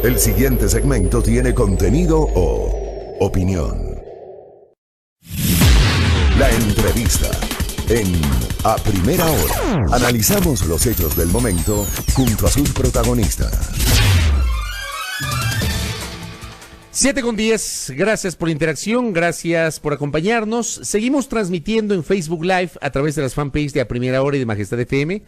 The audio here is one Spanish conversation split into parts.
El siguiente segmento tiene contenido o opinión. La entrevista en A Primera Hora. Analizamos los hechos del momento junto a sus protagonistas. 7:10, gracias por la interacción, gracias por acompañarnos. Seguimos transmitiendo en Facebook Live a través de las fanpages de A Primera Hora y de Majestad FM.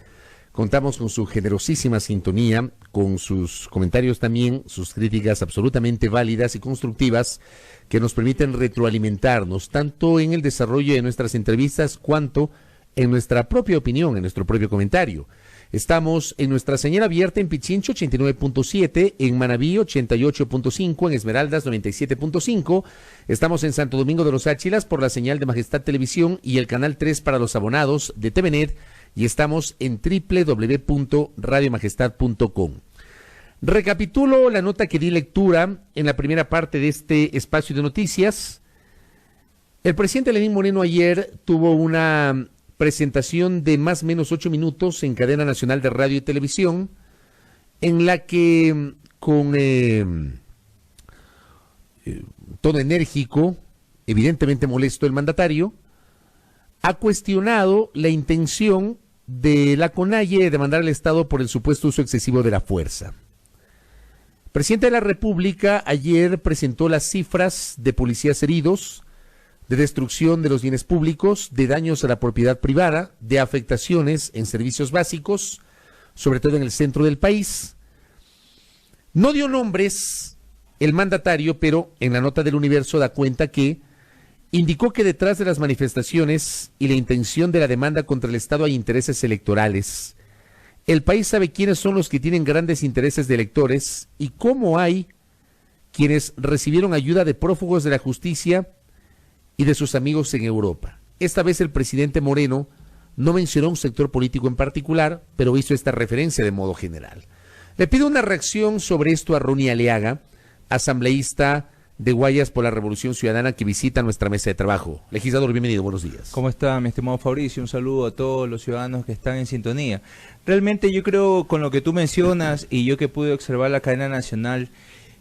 Contamos con su generosísima sintonía, con sus comentarios también, sus críticas absolutamente válidas y constructivas que nos permiten retroalimentarnos tanto en el desarrollo de nuestras entrevistas cuanto en nuestra propia opinión, en nuestro propio comentario. Estamos en nuestra señal abierta en Pichincho 89.7, en Manabí 88.5, en Esmeraldas 97.5. Estamos en Santo Domingo de los Áchilas por la señal de Majestad Televisión y el canal 3 para los abonados de TVNet. Y estamos en www.radiomajestad.com. Recapitulo la nota que di lectura en la primera parte de este espacio de noticias. El presidente Lenín Moreno ayer tuvo una presentación de más o menos 8 minutos en cadena nacional de radio y televisión, en la que con tono enérgico, evidentemente molesto el mandatario, ha cuestionado la intención de la CONAIE de demandar al Estado por el supuesto uso excesivo de la fuerza. El presidente de la República ayer presentó las cifras de policías heridos, de destrucción de los bienes públicos, de daños a la propiedad privada, de afectaciones en servicios básicos, sobre todo en el centro del país. No dio nombres el mandatario, pero en la nota del Universo da cuenta que indicó que detrás de las manifestaciones y la intención de la demanda contra el Estado hay intereses electorales. El país sabe quiénes son los que tienen grandes intereses de electores y cómo hay quienes recibieron ayuda de prófugos de la justicia y de sus amigos en Europa. Esta vez el presidente Moreno no mencionó un sector político en particular, pero hizo esta referencia de modo general. Le pido una reacción sobre esto a Ronnie Aliaga, asambleísta de Guayas por la Revolución Ciudadana, que visita nuestra mesa de trabajo. Legislador, bienvenido, buenos días. ¿Cómo está, mi estimado Fabricio? Un saludo a todos los ciudadanos que están en sintonía. Realmente yo creo, con lo que tú mencionas y yo que pude observar la cadena nacional,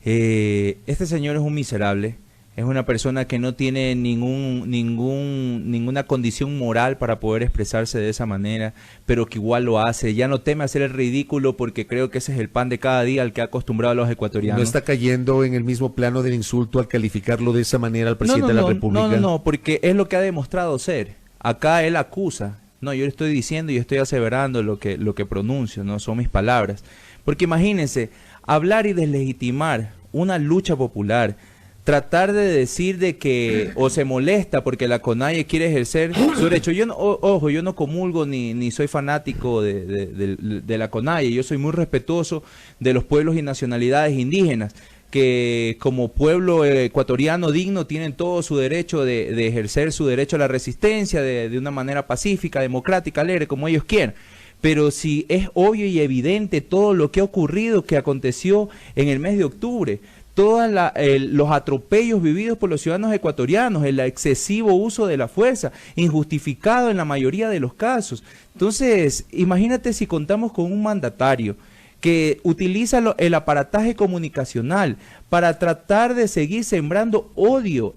este señor es un miserable. Es una persona que no tiene ninguna condición moral para poder expresarse de esa manera, pero que igual lo hace. Ya no teme hacer el ridículo porque creo que ese es el pan de cada día al que ha acostumbrado a los ecuatorianos. ¿No está cayendo en el mismo plano del insulto al calificarlo de esa manera al presidente de la República? No, porque es lo que ha demostrado ser. Acá él acusa. No, yo le estoy diciendo y estoy aseverando lo que pronuncio, no son mis palabras. Porque imagínense, hablar y deslegitimar una lucha popular, tratar de decir de que o se molesta porque la CONAIE quiere ejercer su derecho. Yo no, yo no comulgo ni soy fanático de la CONAIE. Yo soy muy respetuoso de los pueblos y nacionalidades indígenas, que como pueblo ecuatoriano digno tienen todo su derecho de ejercer su derecho a la resistencia de una manera pacífica, democrática, alegre, como ellos quieran. Pero si es obvio y evidente todo lo que ha ocurrido, que aconteció en el mes de octubre, todos los atropellos vividos por los ciudadanos ecuatorianos, el excesivo uso de la fuerza, injustificado en la mayoría de los casos. Entonces, imagínate si contamos con un mandatario que utiliza el aparataje comunicacional para tratar de seguir sembrando odio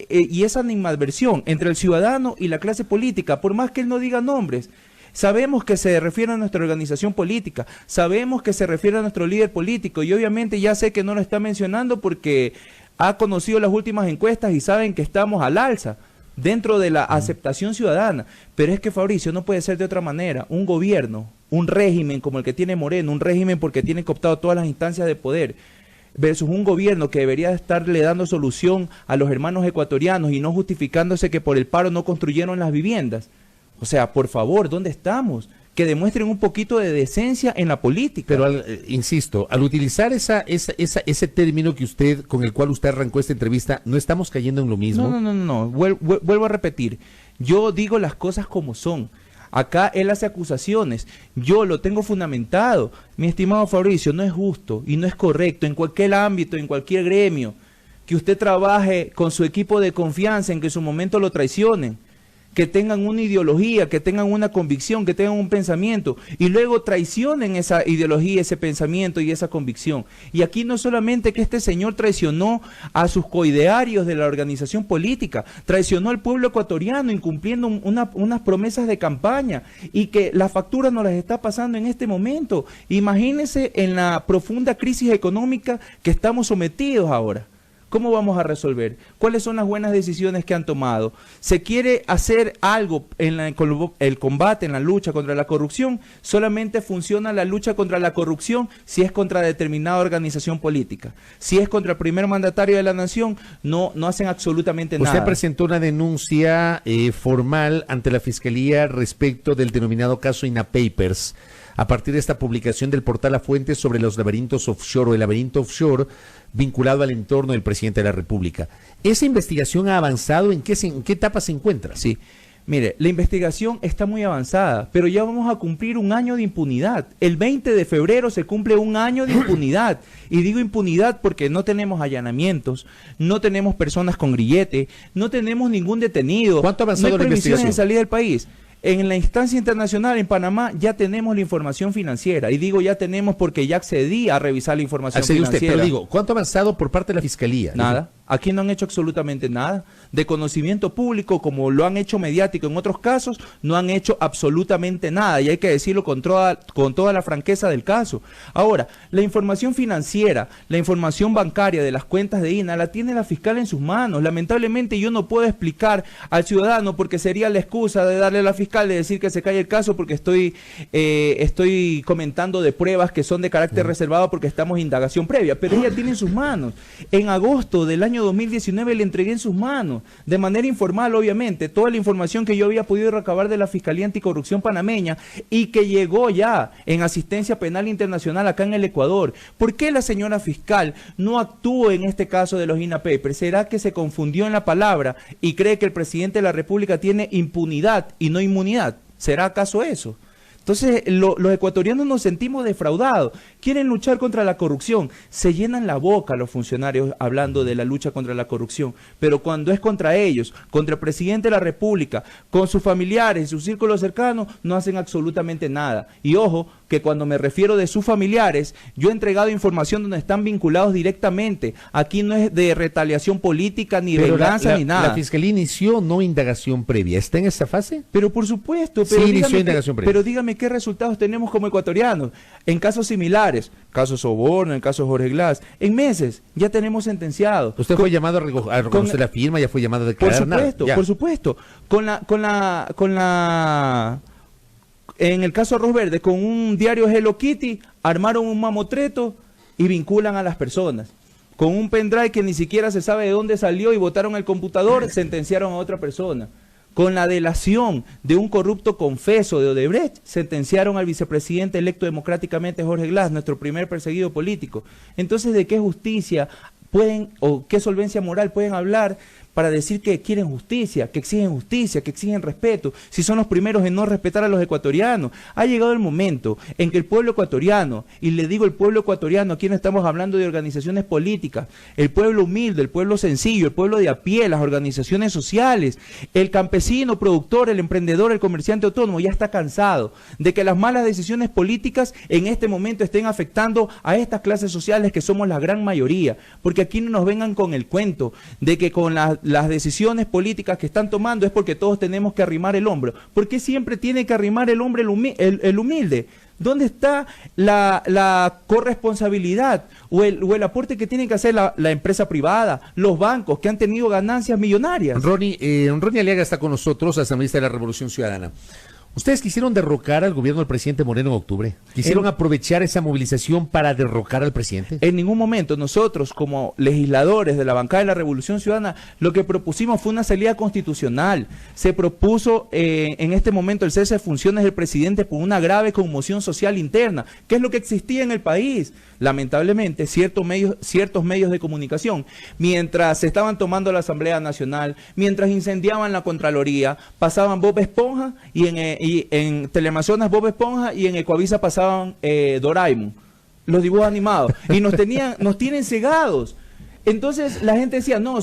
y esa animadversión entre el ciudadano y la clase política, por más que él no diga nombres. Sabemos que se refiere a nuestra organización política, sabemos que se refiere a nuestro líder político y obviamente ya sé que no lo está mencionando porque ha conocido las últimas encuestas y saben que estamos al alza dentro de la aceptación ciudadana. Pero es que, Fabricio, no puede ser de otra manera. Un gobierno, un régimen como el que tiene Moreno, un régimen porque tiene cooptado todas las instancias de poder, versus un gobierno que debería estarle dando solución a los hermanos ecuatorianos y no justificándose que por el paro no construyeron las viviendas. O sea, por favor, ¿dónde estamos? Que demuestren un poquito de decencia en la política. Pero, insisto, al utilizar ese término con el cual usted arrancó esta entrevista, ¿no estamos cayendo en lo mismo? No. Vuelvo a repetir. Yo digo las cosas como son. Acá él hace acusaciones. Yo lo tengo fundamentado. Mi estimado Fabricio, no es justo y no es correcto en cualquier ámbito, en cualquier gremio, que usted trabaje con su equipo de confianza en que en su momento lo traicionen. que tengan una ideología, que tengan una convicción, que tengan un pensamiento, y luego traicionen esa ideología, ese pensamiento y esa convicción. Y aquí no solamente que este señor traicionó a sus coidearios de la organización política, traicionó al pueblo ecuatoriano incumpliendo unas promesas de campaña, y que la factura nos las está pasando en este momento. Imagínense en la profunda crisis económica que estamos sometidos ahora. ¿Cómo vamos a resolver? ¿Cuáles son las buenas decisiones que han tomado? ¿Se quiere hacer algo en el combate, en la lucha contra la corrupción? Solamente funciona la lucha contra la corrupción si es contra determinada organización política. Si es contra el primer mandatario de la nación, no hacen absolutamente nada. Usted presentó una denuncia formal ante la Fiscalía respecto del denominado caso INAPapers, a partir de esta publicación del portal La Fuente sobre los laberintos offshore o el laberinto offshore vinculado al entorno del presidente de la República. ¿Esa investigación ha avanzado? ¿En qué etapa se encuentra? Sí, mire, la investigación está muy avanzada, pero ya vamos a cumplir un año de impunidad. El 20 de febrero se cumple un año de impunidad. Y digo impunidad porque no tenemos allanamientos, no tenemos personas con grillete, no tenemos ningún detenido. ¿Cuánto ha avanzado la investigación? De salir del país. En la instancia internacional en Panamá ya tenemos la información financiera, y digo ya tenemos porque ya accedí a revisar la información financiera. Usted, pero digo, ¿cuánto ha avanzado por parte de la Fiscalía? Nada. Aquí no han hecho absolutamente nada. De conocimiento público, como lo han hecho mediático en otros casos, no han hecho absolutamente nada. Y hay que decirlo con toda la franqueza del caso. Ahora, la información financiera, la información bancaria de las cuentas de INA, la tiene la fiscal en sus manos. Lamentablemente yo no puedo explicar al ciudadano, porque sería la excusa de darle a la fiscal de decir que se calle el caso, porque estoy comentando de pruebas que son de carácter reservado porque estamos en indagación previa. Pero ella tiene en sus manos. En agosto del año 2019 le entregué en sus manos, de manera informal obviamente, toda la información que yo había podido recabar de la Fiscalía Anticorrupción panameña y que llegó ya en asistencia penal internacional acá en el Ecuador. ¿Por qué la señora fiscal no actuó en este caso de los INAPapers? ¿Será que se confundió en la palabra y cree que el presidente de la República tiene impunidad y no inmunidad? ¿Será acaso eso? Entonces, los ecuatorianos nos sentimos defraudados. Quieren luchar contra la corrupción. Se llenan la boca los funcionarios hablando de la lucha contra la corrupción. Pero cuando es contra ellos, contra el presidente de la República, con sus familiares, su círculo cercano, no hacen absolutamente nada. Y ojo, que cuando me refiero de sus familiares, yo he entregado información donde están vinculados directamente. Aquí no es de retaliación política, ni venganza, ni nada. La Fiscalía inició no indagación previa. ¿Está en esa fase? Pero por supuesto. Pero sí, inició indagación previa. Pero dígame qué resultados tenemos como ecuatorianos. En casos similares, caso Soborno, en caso Jorge Glass, en meses ya tenemos sentenciados. ¿Usted fue llamado a reconocer la firma? ¿Ya fue llamado a declarar? Por supuesto. En el caso Arroz Verde, con un diario Hello Kitty, armaron un mamotreto y vinculan a las personas. Con un pendrive que ni siquiera se sabe de dónde salió y botaron el computador, sentenciaron a otra persona. Con la delación de un corrupto confeso de Odebrecht, sentenciaron al vicepresidente electo democráticamente Jorge Glass, nuestro primer perseguido político. Entonces, ¿de qué justicia pueden o qué solvencia moral pueden hablar para decir que quieren justicia, que exigen respeto, si son los primeros en no respetar a los ecuatorianos? Ha llegado el momento en que el pueblo ecuatoriano, y le digo el pueblo ecuatoriano, aquí no estamos hablando de organizaciones políticas, el pueblo humilde, el pueblo sencillo, el pueblo de a pie, las organizaciones sociales, el campesino, productor, el emprendedor, el comerciante autónomo, ya está cansado de que las malas decisiones políticas en este momento estén afectando a estas clases sociales que somos la gran mayoría, porque aquí no nos vengan con el cuento de que con las decisiones políticas que están tomando es porque todos tenemos que arrimar el hombro. ¿Por qué siempre tiene que arrimar el hombro el humilde? ¿Dónde está la corresponsabilidad o el aporte que tiene que hacer la empresa privada, los bancos que han tenido ganancias millonarias? Ronnie Aliaga está con nosotros, asambleísta de la Revolución Ciudadana. ¿Ustedes quisieron derrocar al gobierno del presidente Moreno en octubre? ¿Quisieron aprovechar esa movilización para derrocar al presidente? En ningún momento. Nosotros, como legisladores de la bancada de la Revolución Ciudadana, lo que propusimos fue una salida constitucional. Se propuso en este momento el cese de funciones del presidente por una grave conmoción social interna, que es lo que existía en el país. Lamentablemente, ciertos medios de comunicación, mientras se estaban tomando la Asamblea Nacional, mientras incendiaban la Contraloría, pasaban Bob Esponja y en Teleamazonas Bob Esponja y en Ecuavisa pasaban Doraemon, los dibujos animados, y nos tienen cegados. Entonces la gente decía, no,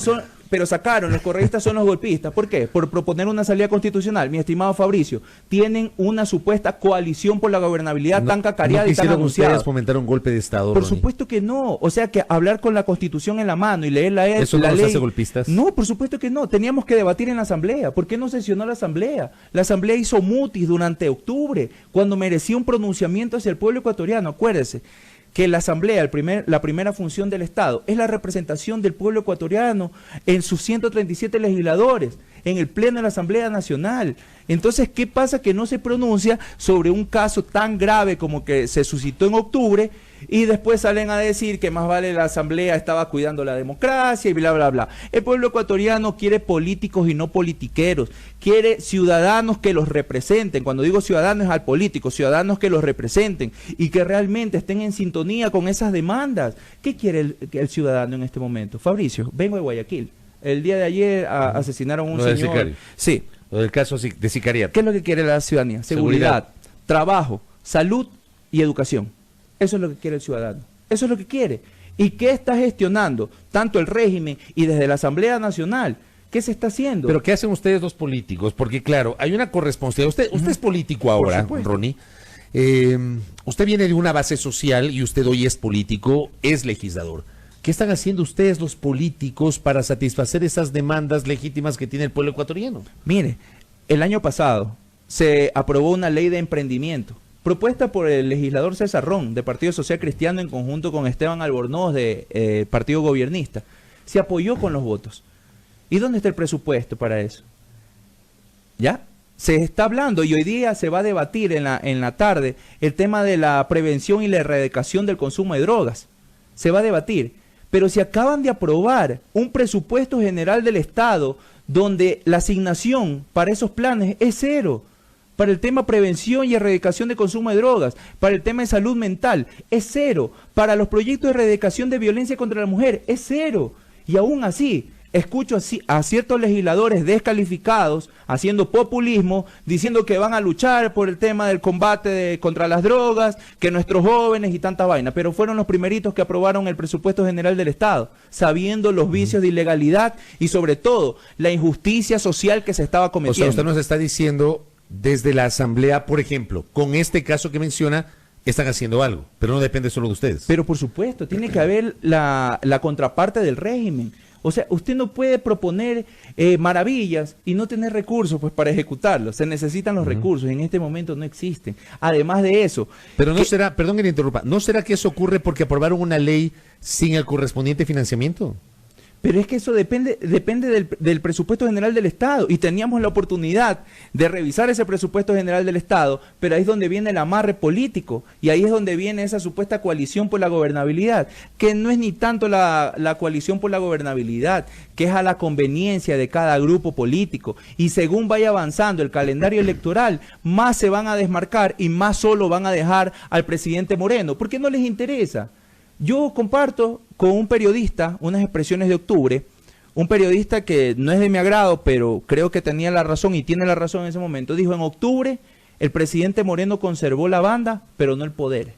pero sacaron, los correístas son los golpistas. ¿Por qué? Por proponer una salida constitucional. Mi estimado Fabricio, tienen una supuesta coalición por la gobernabilidad tan cacareada y tan anunciada. Ustedes fomentar un golpe de Estado, Por Ronnie. supuesto que no. O sea, que hablar con la Constitución en la mano y leer ¿Eso no la nos ley... hace golpistas? No, por supuesto que no. Teníamos que debatir en la Asamblea. ¿Por qué no sesionó la Asamblea? La Asamblea hizo mutis durante octubre, cuando merecía un pronunciamiento hacia el pueblo ecuatoriano. Acuérdese que la Asamblea, la primera función del Estado, es la representación del pueblo ecuatoriano en sus 137 legisladores, en el Pleno de la Asamblea Nacional. Entonces, ¿qué pasa? Que no se pronuncia sobre un caso tan grave como que se suscitó en octubre y después salen a decir que más vale la Asamblea estaba cuidando la democracia y bla, bla, bla. El pueblo ecuatoriano quiere políticos y no politiqueros, quiere ciudadanos que los representen. Cuando digo ciudadanos es al político, ciudadanos que los representen y que realmente estén en sintonía con esas demandas. ¿Qué quiere el ciudadano en este momento? Fabricio, vengo de Guayaquil. El día de ayer asesinaron a un señor. Sicario. Sí. Lo del caso de sicariato. ¿Qué es lo que quiere la ciudadanía? Seguridad, trabajo, salud y educación. Eso es lo que quiere el ciudadano. Eso es lo que quiere. ¿Y qué está gestionando tanto el régimen y desde la Asamblea Nacional? ¿Qué se está haciendo? Pero ¿qué hacen ustedes los políticos? Porque claro, hay una corresponsabilidad. Usted es político ahora, Ronnie. Usted viene de una base social y usted hoy es político, es legislador. ¿Qué están haciendo ustedes los políticos para satisfacer esas demandas legítimas que tiene el pueblo ecuatoriano? Mire, el año pasado se aprobó una ley de emprendimiento propuesta por el legislador César Ron, de Partido Social Cristiano, en conjunto con Esteban Albornoz, de Partido Gobernista. Se apoyó con los votos. ¿Y dónde está el presupuesto para eso? ¿Ya? Se está hablando y hoy día se va a debatir en la tarde el tema de la prevención y la erradicación del consumo de drogas. Se va a debatir. Pero si acaban de aprobar un presupuesto general del Estado donde la asignación para esos planes es cero, para el tema prevención y erradicación de consumo de drogas, para el tema de salud mental es cero, para los proyectos de erradicación de violencia contra la mujer es cero, y aún así escucho a ciertos legisladores descalificados haciendo populismo, diciendo que van a luchar por el tema del combate contra las drogas, que nuestros jóvenes y tanta vaina, pero fueron los primeritos que aprobaron el presupuesto general del Estado, sabiendo los vicios de ilegalidad y sobre todo la injusticia social que se estaba cometiendo. O sea, usted nos está diciendo desde la Asamblea, por ejemplo, con este caso que menciona, están haciendo algo, pero no depende solo de ustedes. Pero por supuesto, tiene que haber la contraparte del régimen. O sea, usted no puede proponer maravillas y no tener recursos pues para ejecutarlos. Se necesitan los recursos y en este momento no existen. Además de eso... Pero no será, perdón que le interrumpa, ¿no será que eso ocurre porque aprobaron una ley sin el correspondiente financiamiento? Pero es que eso depende del presupuesto general del Estado y teníamos la oportunidad de revisar ese presupuesto general del Estado, pero ahí es donde viene el amarre político y ahí es donde viene esa supuesta coalición por la gobernabilidad, que no es ni tanto la coalición por la gobernabilidad, que es a la conveniencia de cada grupo político y según vaya avanzando el calendario electoral, más se van a desmarcar y más solo van a dejar al presidente Moreno, porque no les interesa. Yo comparto con un periodista unas expresiones de octubre, un periodista que no es de mi agrado, pero creo que tenía la razón y tiene la razón en ese momento. Dijo, en octubre el presidente Moreno conservó la banda, pero no el poder.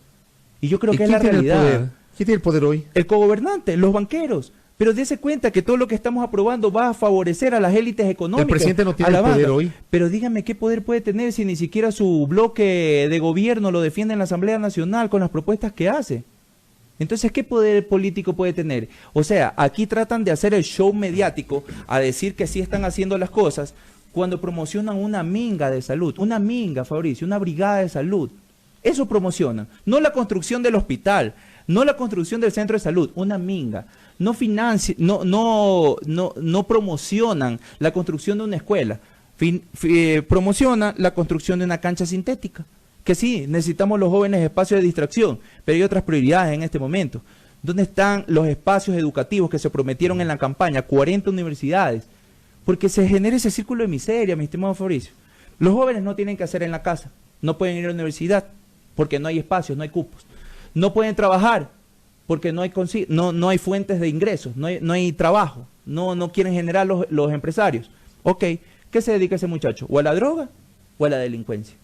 Y yo creo que es la realidad. ¿Quién tiene el poder hoy? El cogobernante, los banqueros. Pero dése cuenta que todo lo que estamos aprobando va a favorecer a las élites económicas. El presidente no tiene el poder hoy. Pero dígame, ¿qué poder puede tener si ni siquiera su bloque de gobierno lo defiende en la Asamblea Nacional con las propuestas que hace? Entonces, ¿qué poder político puede tener? O sea, aquí tratan de hacer el show mediático, a decir que sí están haciendo las cosas, cuando promocionan una minga de salud, una minga, Fabricio, una brigada de salud. Eso promocionan, no la construcción del hospital, no la construcción del centro de salud, una minga. No promocionan la construcción de una escuela, promocionan la construcción de una cancha sintética. Que sí, necesitamos los jóvenes espacios de distracción, pero hay otras prioridades en este momento. ¿Dónde están los espacios educativos que se prometieron en la campaña? 40 universidades. Porque se genera ese círculo de miseria, mi estimado Fabricio. Los jóvenes no tienen que hacer en la casa, no pueden ir a la universidad porque no hay espacios, no hay cupos. No pueden trabajar porque no hay fuentes de ingresos, no hay trabajo, no quieren generar los empresarios. Ok, ¿qué se dedica ese muchacho? ¿O a la droga o a la delincuencia?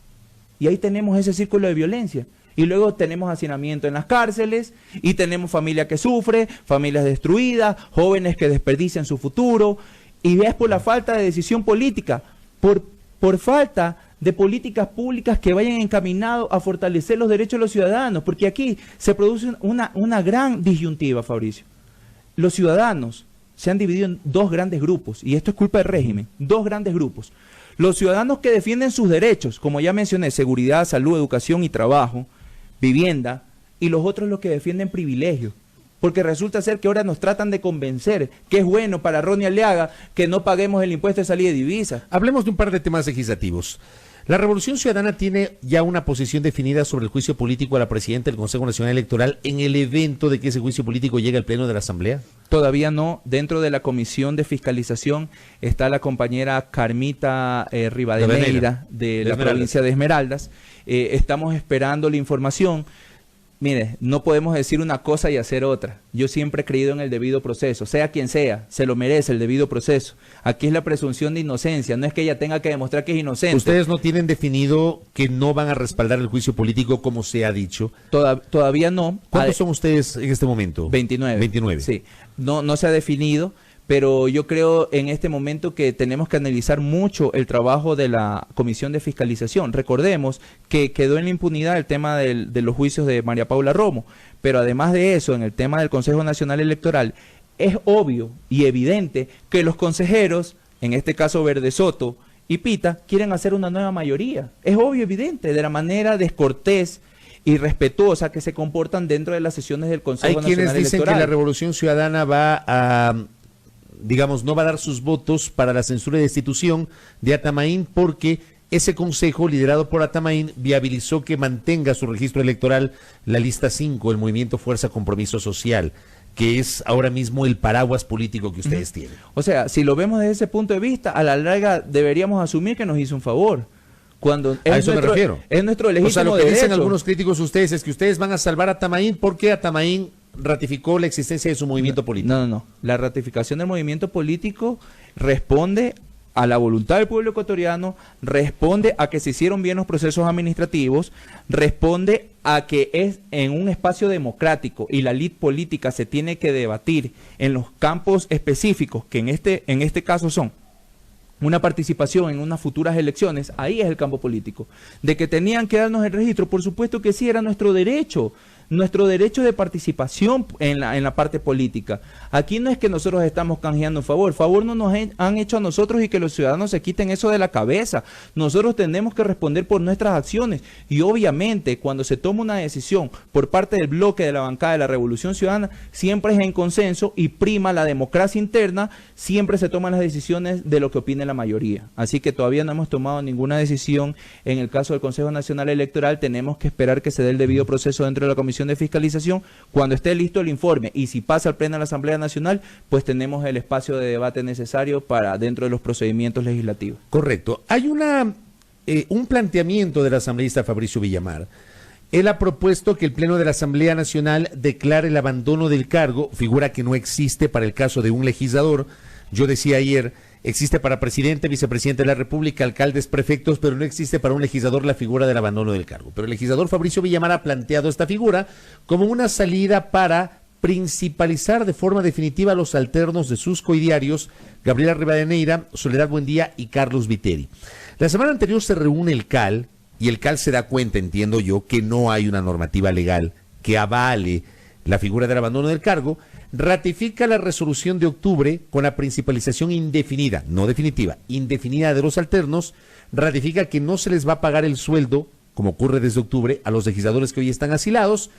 Y ahí tenemos ese círculo de violencia. y luego tenemos hacinamiento en las cárceles, y tenemos familia que sufre, familias destruidas, jóvenes que desperdician su futuro, y es por la falta de decisión política, por falta de políticas públicas que vayan encaminadas a fortalecer los derechos de los ciudadanos, porque aquí se produce una gran disyuntiva, Fabricio. Los ciudadanos se han dividido en dos grandes grupos, y esto es culpa del régimen, dos grandes grupos. Los ciudadanos que defienden sus derechos, como ya mencioné, seguridad, salud, educación y trabajo, vivienda, y los otros los que defienden privilegios. Porque resulta ser que ahora nos tratan de convencer que es bueno para Ronnie Aliaga que no paguemos el impuesto de salida de divisas. Hablemos de un par de temas legislativos. La Revolución Ciudadana tiene ya una posición definida sobre el juicio político a la presidenta del Consejo Nacional Electoral en el evento de que ese juicio político llegue al Pleno de la Asamblea. Todavía no. Dentro de la Comisión de Fiscalización está la compañera Carmita Rivadeneira de la provincia de Esmeraldas. Estamos esperando la información. Mire, no podemos decir una cosa y hacer otra. Yo siempre he creído en el debido proceso, sea quien sea, se lo merece el debido proceso. Aquí es la presunción de inocencia, no es que ella tenga que demostrar que es inocente. ¿Ustedes no tienen definido que no van a respaldar el juicio político como se ha dicho? Todavía no. ¿Cuántos son ustedes en este momento? 29. 29. Sí, no se ha definido. Pero yo creo en este momento que tenemos que analizar mucho el trabajo de la Comisión de Fiscalización. Recordemos que quedó en la impunidad el tema de los juicios de María Paula Romo, pero además de eso, en el tema del Consejo Nacional Electoral, es obvio y evidente que los consejeros, en este caso Verde Soto y Pita, quieren hacer una nueva mayoría. Es obvio y evidente, de la manera descortés y respetuosa que se comportan dentro de las sesiones del Consejo Nacional Electoral. Hay quienes dicen que la Revolución Ciudadana va a... digamos, no va a dar sus votos para la censura y destitución de Atamaín porque ese consejo liderado por Atamaín viabilizó que mantenga su registro electoral la lista 5, el movimiento Fuerza Compromiso Social, que es ahora mismo el paraguas político que ustedes tienen. O sea, si lo vemos desde ese punto de vista, a la larga deberíamos asumir que nos hizo un favor. Cuando a eso me refiero. Es nuestro legítimo derecho. O sea, lo que derecho. dicen algunos críticos ustedes es que ustedes van a salvar a Atamaín porque Atamaín ratificó la existencia de su movimiento político. No. La ratificación del movimiento político responde a la voluntad del pueblo ecuatoriano, responde a que se hicieron bien los procesos administrativos, responde a que es en un espacio democrático y la lid política se tiene que debatir en los campos específicos que en este caso son una participación en unas futuras elecciones. Ahí es el campo político. De que tenían que darnos el registro, por supuesto que sí, era nuestro derecho de participación en la parte política. Aquí no es que nosotros estamos canjeando favor no nos han hecho a nosotros y que los ciudadanos se quiten eso de la cabeza. Nosotros tenemos que responder por nuestras acciones y obviamente cuando se toma una decisión por parte del bloque de la bancada de la Revolución Ciudadana, siempre es en consenso y prima la democracia interna, siempre se toman las decisiones de lo que opine la mayoría. Así que todavía no hemos tomado ninguna decisión en el caso del Consejo Nacional Electoral, tenemos que esperar que se dé el debido proceso dentro de la Comisión de Fiscalización. Cuando esté listo el informe y si pasa al Pleno de la Asamblea Nacional, pues tenemos el espacio de debate necesario para dentro de los procedimientos legislativos. Correcto. Hay un planteamiento del asambleísta Fabricio Villamar. Él ha propuesto que el Pleno de la Asamblea Nacional declare el abandono del cargo, figura que no existe para el caso de un legislador. Yo decía ayer, existe para presidente, vicepresidente de la República, alcaldes, prefectos, pero no existe para un legislador la figura del abandono del cargo. Pero el legislador Fabricio Villamar ha planteado esta figura como una salida para principalizar de forma definitiva a los alternos de sus coidiarios, Gabriela Rivadeneira, Soledad Buendía y Carlos Viteri. La semana anterior se reúne el CAL, y el CAL se da cuenta, entiendo yo, que no hay una normativa legal que avale la figura del abandono del cargo, ratifica la resolución de octubre con la principalización indefinida, no definitiva, indefinida de los alternos, ratifica que no se les va a pagar el sueldo, como ocurre desde octubre, a los legisladores que hoy están asilados,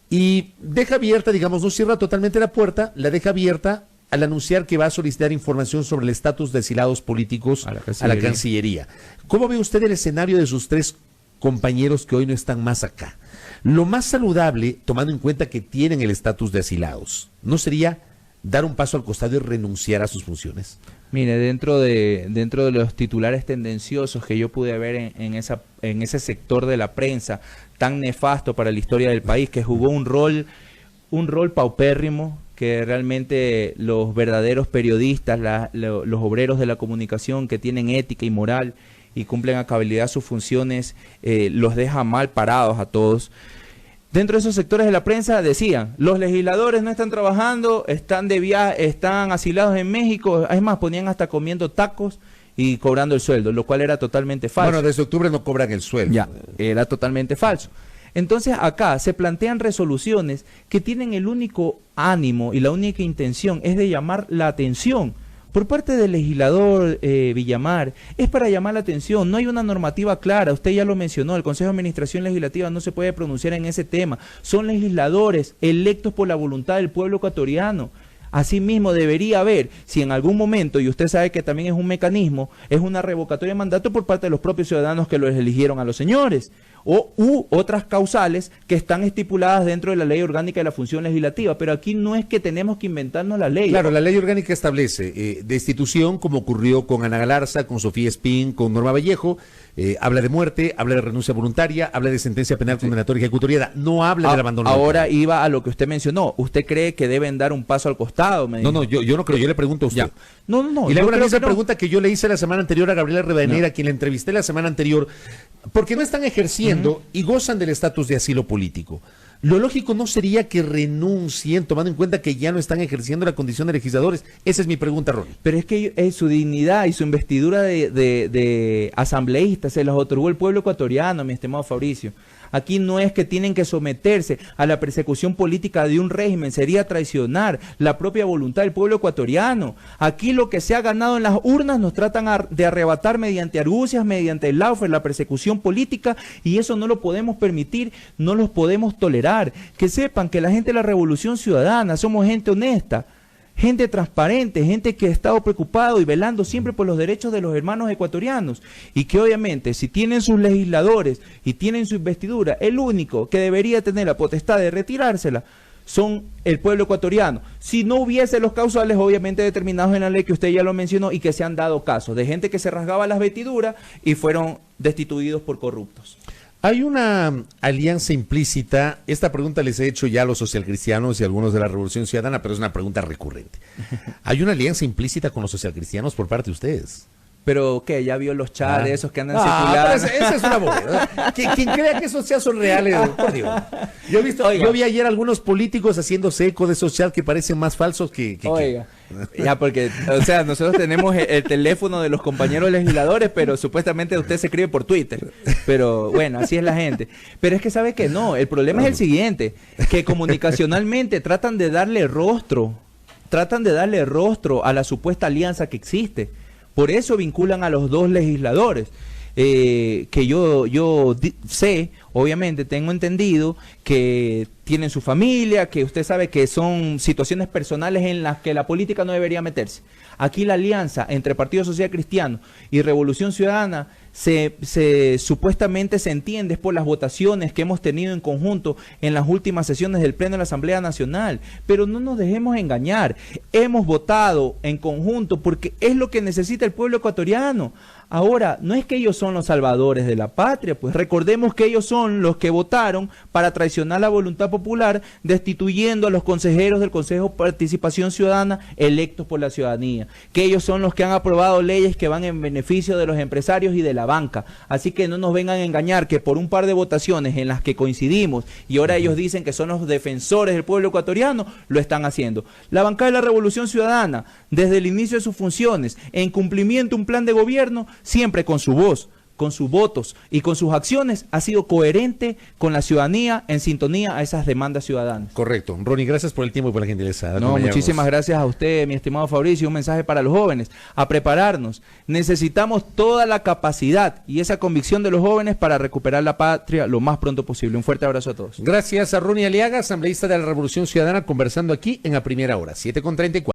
y deja abierta, digamos, no cierra totalmente la puerta, la deja abierta al anunciar que va a solicitar información sobre el estatus de asilados políticos a la Cancillería. ¿Cómo ve usted el escenario de sus tres compañeros que hoy no están más acá? Lo más saludable, tomando en cuenta que tienen el estatus de asilados, ¿no sería dar un paso al costado y renunciar a sus funciones? Mire, dentro de los titulares tendenciosos que yo pude ver en ese sector de la prensa tan nefasto para la historia del país, que jugó un rol paupérrimo, que realmente los verdaderos periodistas, los obreros de la comunicación que tienen ética y moral y cumplen a cabalidad sus funciones, los deja mal parados a todos. Dentro de esos sectores de la prensa decían, los legisladores no están trabajando, están de viaje, están asilados en México, es más, ponían hasta comiendo tacos y cobrando el sueldo, lo cual era totalmente falso. Bueno, desde octubre no cobran el sueldo. Ya, era totalmente falso. Entonces acá se plantean resoluciones que tienen el único ánimo y la única intención es de llamar la atención. Por parte del legislador Villamar, es para llamar la atención, no hay una normativa clara, usted ya lo mencionó, el Consejo de Administración Legislativa no se puede pronunciar en ese tema, son legisladores electos por la voluntad del pueblo ecuatoriano. Asimismo debería haber, si en algún momento, y usted sabe que también es un mecanismo, es una revocatoria de mandato por parte de los propios ciudadanos que los eligieron a los señores, u otras causales que están estipuladas dentro de la Ley Orgánica de la Función Legislativa, pero aquí no es que tenemos que inventarnos la ley. Claro, la Ley Orgánica establece destitución, como ocurrió con Ana Galarza, con Sofía Espín, con Norma Vallejo, habla de muerte, habla de renuncia voluntaria, habla de sentencia penal condenatoria ejecutoriada, no habla del abandono. Ahora iba a lo que usted mencionó, ¿usted cree que deben dar un paso al costado? No, yo no creo, yo le pregunto a usted. Ya. No. Y le hago la misma pregunta que yo le hice la semana anterior a Gabriela Rivadeneira, a quien le entrevisté la semana anterior, porque no están ejerciendo y gozan del estatus de asilo político. Lo lógico no sería que renuncien, tomando en cuenta que ya no están ejerciendo la condición de legisladores. Esa es mi pregunta, Ronnie. Pero es que su dignidad y su investidura de asambleísta se las otorgó el pueblo ecuatoriano, mi estimado Fabricio. Aquí no es que tienen que someterse a la persecución política de un régimen, sería traicionar la propia voluntad del pueblo ecuatoriano. Aquí lo que se ha ganado en las urnas nos tratan de arrebatar mediante argucias, mediante el lawfare, la persecución política, y eso no lo podemos permitir, no los podemos tolerar. Que sepan que la gente de la Revolución Ciudadana somos gente honesta, gente transparente, gente que ha estado preocupado y velando siempre por los derechos de los hermanos ecuatorianos, y que obviamente si tienen sus legisladores y tienen su investidura, el único que debería tener la potestad de retirársela son el pueblo ecuatoriano. Si no hubiese los causales obviamente determinados en la ley, que usted ya lo mencionó, y que se han dado casos de gente que se rasgaba las vestiduras y fueron destituidos por corruptos. Hay una alianza implícita, esta pregunta les he hecho ya a los socialcristianos y a algunos de la Revolución Ciudadana, pero es una pregunta recurrente. ¿Hay una alianza implícita con los socialcristianos por parte de ustedes? Pero ¿qué? Ya vio los chats de esos que andan circulando. Esa es una bobada. Quien crea que esos chats son reales, por Dios. Yo vi ayer algunos políticos haciéndose eco de esos chats que parecen más falsos que... Ya, porque, o sea, nosotros tenemos el teléfono de los compañeros legisladores, pero supuestamente usted se escribe por Twitter. Pero bueno, así es la gente. Pero es que sabe que no, el problema es el siguiente, que comunicacionalmente tratan de darle rostro a la supuesta alianza que existe. Por eso vinculan a los dos legisladores, que yo sé, obviamente tengo entendido, que tienen su familia, que usted sabe que son situaciones personales en las que la política no debería meterse. Aquí la alianza entre Partido Social Cristiano y Revolución Ciudadana supuestamente se entiende por las votaciones que hemos tenido en conjunto en las últimas sesiones del Pleno de la Asamblea Nacional, pero no nos dejemos engañar, hemos votado en conjunto porque es lo que necesita el pueblo ecuatoriano. Ahora, no es que ellos son los salvadores de la patria, pues recordemos que ellos son los que votaron para traicionar la voluntad popular, destituyendo a los consejeros del Consejo de Participación Ciudadana electos por la ciudadanía, que ellos son los que han aprobado leyes que van en beneficio de los empresarios y de la banca. Así que no nos vengan a engañar que por un par de votaciones en las que coincidimos y ahora ellos dicen que son los defensores del pueblo ecuatoriano, lo están haciendo. La bancada de la Revolución Ciudadana, desde el inicio de sus funciones, en cumplimiento de un plan de gobierno, siempre con su voz, con sus votos y con sus acciones, ha sido coherente con la ciudadanía, en sintonía a esas demandas ciudadanas. Correcto. Ronnie, gracias por el tiempo y por la gentileza. No, muchísimas gracias a usted, mi estimado Fabricio. Un mensaje para los jóvenes, a prepararnos. Necesitamos toda la capacidad y esa convicción de los jóvenes para recuperar la patria lo más pronto posible. Un fuerte abrazo a todos. Gracias a Ronnie Aliaga, asambleísta de la Revolución Ciudadana, conversando aquí en A Primera Hora, 7:34.